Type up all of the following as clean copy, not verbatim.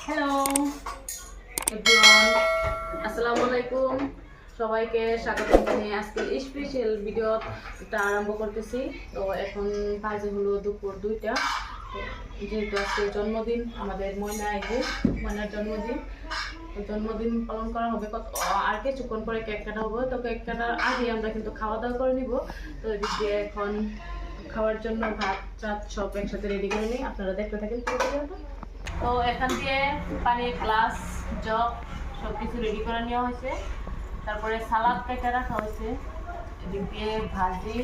Hello everyone, আসসালামু আলাইকুম। সবাইকে স্বাগত জানিয়ে আজকে স্পেশাল ভিডিওটা আরম্ভ করতেছি। তো এখন বাজে হলো দুপুর 2টা। তো যেহেতু আজকে জন্মদিন আমাদের ময়নার জন্মদিন পালন করা হবে আর কিছুক্ষণ পরে কেক কাটা হবে। তো কেক কাটার আগে আমরা কিন্তু খাওয়া দাওয়া করে নিব। তো এদিক দিয়ে এখন খাওয়ার জন্য ভাত চাত সব একসাথে রেডি করে নিই, আপনারা দেখতে থাকেন পুরো ভিডিওটা। তো এখান দিয়ে পানির গ্লাস জগ সব কিছু রেডি করে নেওয়া হয়েছে। তারপরে সালাদ কেটে রাখা হয়েছে, এদিক দিয়ে ভাজি।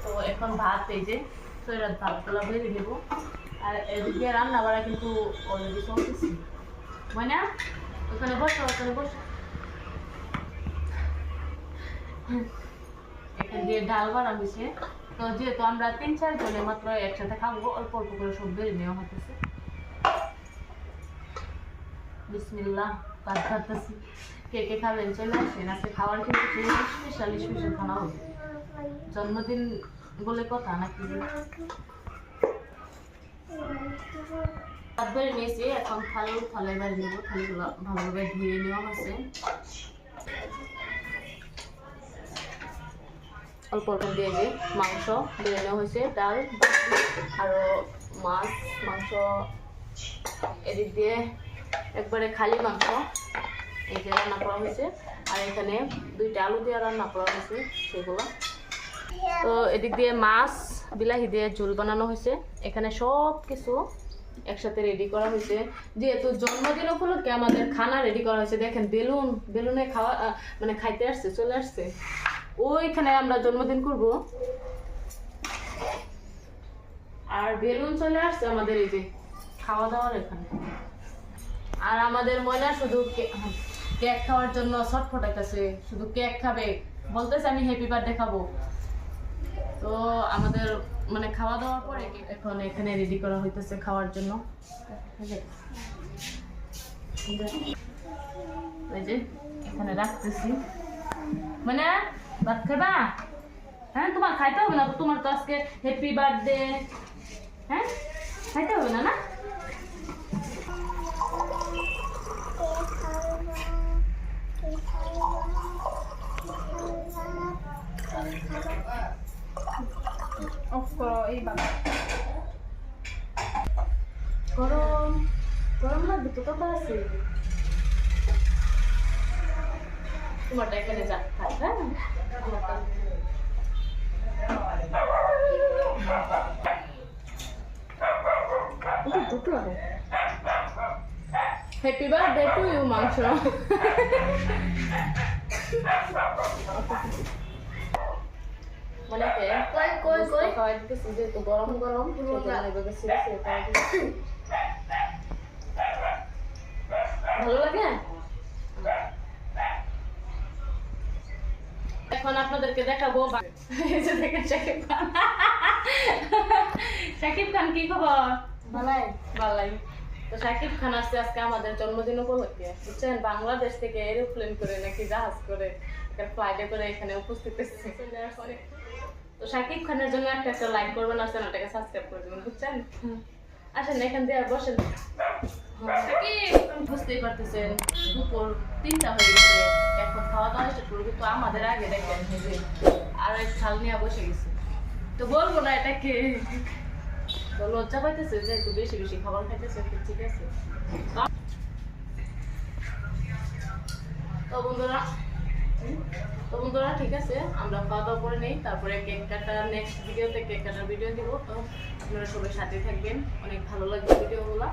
তো এখন ভাত, এই যে সৈরাত ভাতগুলো ভেজে দেবো। আর এদিক দিয়ে রান্না বাড়া কিন্তু অলরেডি চলতেছি। ময়না ওখানে বসো, এখান দিয়ে ডাল বাড়া হয়েছে। তো যেহেতু আমরা 3-4 জনে মাত্র একসাথে খাবো, অল্প অল্প করে সব বেড়ে নেওয়া হতেছে। বিসমিল্লাহ, ভাত খাচ্ছি। কে কে খাবেন চলে আসেন। আজকে খাওয়ার কিন্তু স্পেশাল খাওয়া হবে, জন্মদিন বলে কথা নাকি। ভাত বেড়ে নিয়েছি, এখন থালে বেড়ে নেবো। থালিগুলো ভালোভাবে ধুয়ে নেওয়া হয়েছে। অল্প অল্প দিয়ে যে মাংস বেড়ে নেওয়া হয়েছে, ডাল আরও মাংস। এদিক দিয়ে একবারে খালি মাংস এই যে রান্না করা হয়েছে। আর এখানে 2টা আলু দিয়ে রান্না করা হয়েছে সেগুলো। তো এদিক দিয়ে মাছ বিলাহি দিয়ে ঝোল বানানো হয়েছে। এখানে সব কিছু একসাথে রেডি করা হয়েছে। যেহেতু জন্মদিন উপলক্ষে আমাদের খানা রেডি করা হয়েছে। দেখেন বেলুনে খাওয়া মানে খাইতে আসছে, চলে আসছে। ওইখানে আমরা জন্মদিন করব আর বেলুন চলে আসছে আমাদের এই যে খাওয়া দাওয়ার এখানে। আর আমাদের ময়না শুধু কেক খাওয়ার জন্য ছটফটাইতেছে, শুধু কেক খাবে, বলতেছে আমি হ্যাপি বার্থডে খাবো। তো আমাদের মানে খাওয়া দাওয়ার পরে এখন এখানে রেডি করা হইতেছে খাওয়ার জন্য। এই যে এখানে রাখতেছি। মানে ভাত খাবা? হ্যাঁ, তোমার খাইতে হবে না তো, তোমার তো আজকে হ্যাপি বার্থডে। হ্যাঁ, খাইতে হবে না? গরম লাগবে তো, কত আছে তোমারটা এখানে যা খাই। হ্যাঁ, হ্যাপি বার্থডে টু ইউ মাংস। মানে খাওয়াই দিতেছি, যেহেতু গরম ভালো লাগে। এখন আপনাদেরকে দেখাবো শাকিব খান। কি খবর? ভালাই। তো শাকিব খান আসছে আজকে আমাদের জন্মদিন উপলক্ষে, বুঝছেন। বাংলাদেশ থেকে এরোপ্লেন করে নাকি জাহাজ করে ফ্লাইটে করে এখানে উপস্থিত হচ্ছে। তো শাকিব খানের জন্য একটা লাইক করবেন আর চ্যানেলটাকে সাবস্ক্রাইব করে দেবেন, বুঝছেন। আসেন এখান দিয়ে বসেন। বুঝতেই পারতেছেন দুপুর 3টা হয়ে গেছে, এখন খাওয়া দাওয়া স্টার্ট করবো। তো আমাদের আগে দেখেন যে আর এক থাল নিয়ে বসে গেছে। তো বলবো না এটা কে, তো লজ্জা পাইতেছে যে একটু বেশি বেশি খাবার খাইতেছে। ঠিক আছে তো বন্ধুরা ঠিক আছে, আমরা খাওয়া দাওয়া করে নেই, তারপরে কেক কাটার নেক্সট ভিডিওতে কেক কাটার ভিডিও দিব। তো আপনারা সবাই সাথে থাকবেন, অনেক ভালো লাগবে ভিডিওগুলো।